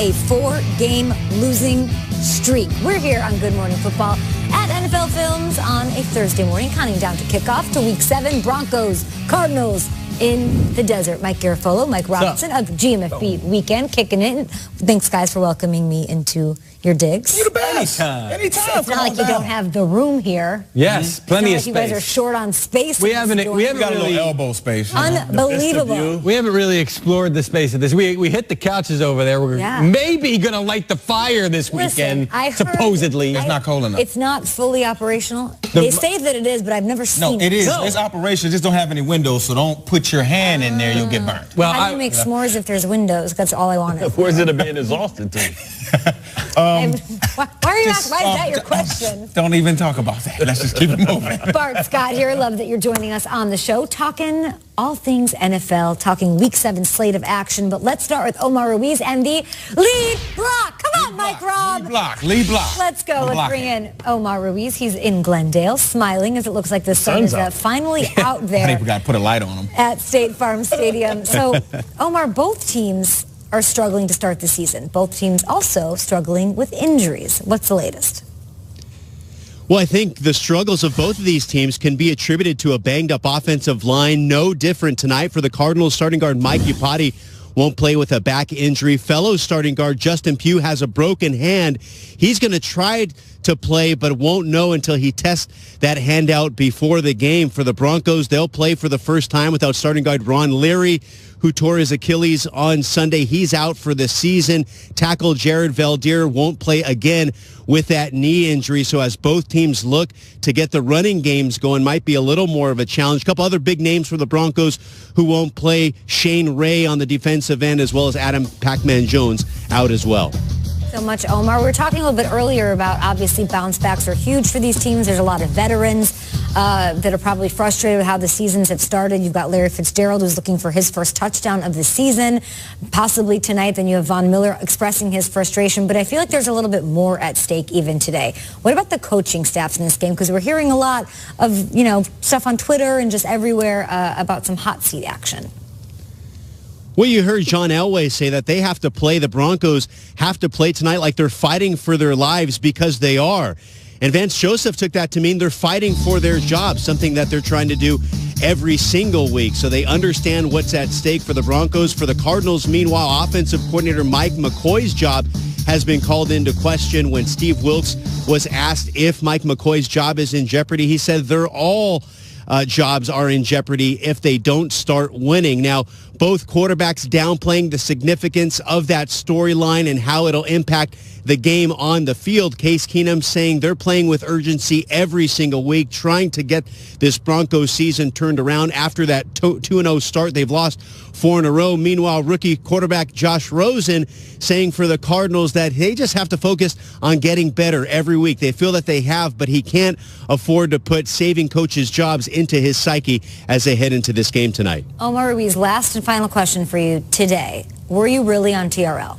a 4-game losing streak. We're here on Good Morning Football at NFL Films on a Thursday morning, counting down to kickoff to Week 7. Broncos, Cardinals in the desert. Mike Garafolo, Mike Robinson of GMFB Weekend kicking it. Thanks, guys, for welcoming me into your digs. You're the best. Anytime. It's not like you don't have the room here. Yes, plenty of space. You guys are short on space. We haven't got really, a little elbow space. Unbelievable. We haven't really explored the space of this. We hit the couches over there. We're maybe going to light the fire this weekend, supposedly. It's not cold enough. It's not fully operational. They say that it is, but I've never seen it. No, it is. It's operational. Just don't have any windows, so don't put your hand in there. You'll get burnt. Well, how do you make s'mores if there's windows? That's all I wanted. Where's it being exhausted to? Why are you asking? Why is that your question? Don't even talk about that. Let's just keep it moving. Bart Scott here. Love that you're joining us on the show, talking all things NFL, talking Week 7 slate of action. But let's start with Omar Ruiz and the lead block. Come on, Mike Rob. Lead block. Let's go. Let's bring in Omar Ruiz. He's in Glendale, smiling as it looks like the sun is finally out there. I think we got to put a light on him. At State Farm Stadium. So, Omar, both teams are struggling to start the season. Both teams also struggling with injuries. What's the latest? Well, I think the struggles of both of these teams can be attributed to a banged-up offensive line. No different tonight for the Cardinals. Starting guard Mike Iupati won't play with a back injury. Fellow starting guard Justin Pugh has a broken hand. He's going to try to play, but won't know until he tests that hand out before the game. For the Broncos, they'll play for the first time without starting guard Ron Leary, who tore his Achilles on Sunday. He's out for the season. Tackle Jared Valdir won't play again with that knee injury. So as both teams look to get the running games going, might be a little more of a challenge. A couple other big names for the Broncos who won't play. Shane Ray on the defensive end, as well as Adam Pac-Man Jones out as well. So much, Omar. We were talking a little bit earlier about obviously bounce backs are huge for these teams. There's a lot of veterans that are probably frustrated with how the seasons have started. You've got Larry Fitzgerald, who's looking for his first touchdown of the season, possibly tonight. Then you have Von Miller expressing his frustration. But I feel like there's a little bit more at stake even today. What about the coaching staffs in this game? Because we're hearing a lot of, stuff on Twitter and just everywhere about some hot seat action. Well, you heard John Elway say that they have to play, the Broncos have to play tonight like they're fighting for their lives, because they are. And Vance Joseph took that to mean they're fighting for their job, something that they're trying to do every single week. So they understand what's at stake for the Broncos. For the Cardinals, meanwhile, offensive coordinator Mike McCoy's job has been called into question. When Steve Wilks was asked if Mike McCoy's job is in jeopardy, he said they're all jobs are in jeopardy if they don't start winning. Now, both quarterbacks downplaying the significance of that storyline and how it'll impact the game on the field. Case Keenum saying they're playing with urgency every single week, trying to get this Broncos season turned around after that 2-0 start. They've lost 4 in a row. Meanwhile, rookie quarterback Josh Rosen saying for the Cardinals that they just have to focus on getting better every week. They feel that they have, but he can't afford to put saving coaches' jobs into his psyche as they head into this game tonight. Omar Ruiz, last and final question for you today. Were you really on TRL?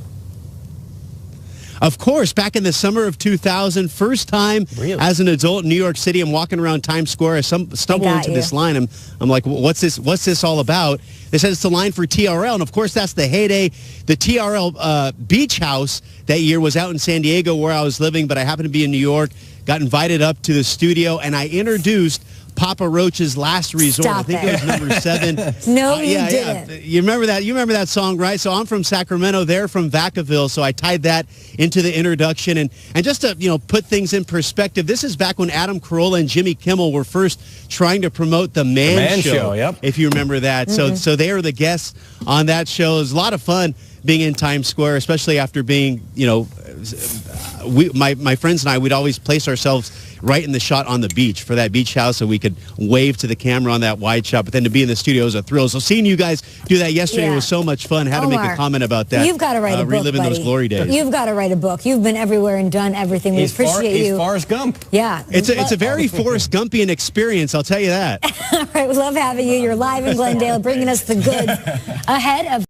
Of course, back in the summer of 2000, first time as an adult in New York City. I'm walking around Times Square. I stumble into this line. I'm like, what's this all about? They said it's the line for TRL, and of course that's the heyday. The TRL beach house that year was out in San Diego where I was living, but I happened to be in New York. Got invited up to the studio, and I introduced Papa Roach's Last Resort. Stop I think it was number 7. No, you didn't. Yeah. You remember that? You remember that song, right? So I'm from Sacramento. They're from Vacaville. So I tied that into the introduction. And just to, put things in perspective, this is back when Adam Carolla and Jimmy Kimmel were first trying to promote the Man Show. Yep. If you remember that. Mm-hmm. So they were the guests on that show. It was a lot of fun being in Times Square, especially after being, my friends and I, we'd always place ourselves right in the shot on the beach for that beach house so we could wave to the camera on that wide shot. But then to be in the studio was a thrill. So seeing you guys do that yesterday was so much fun. Had to make a comment about that. You've got to write a book, reliving those glory days. You've got to write a book. You've been everywhere and done everything. We appreciate you. He's Forrest Gump. Yeah. It's a very Forrest Gumpian experience, I'll tell you that. All right, we love having you. You're live in Glendale, bringing us the goods ahead of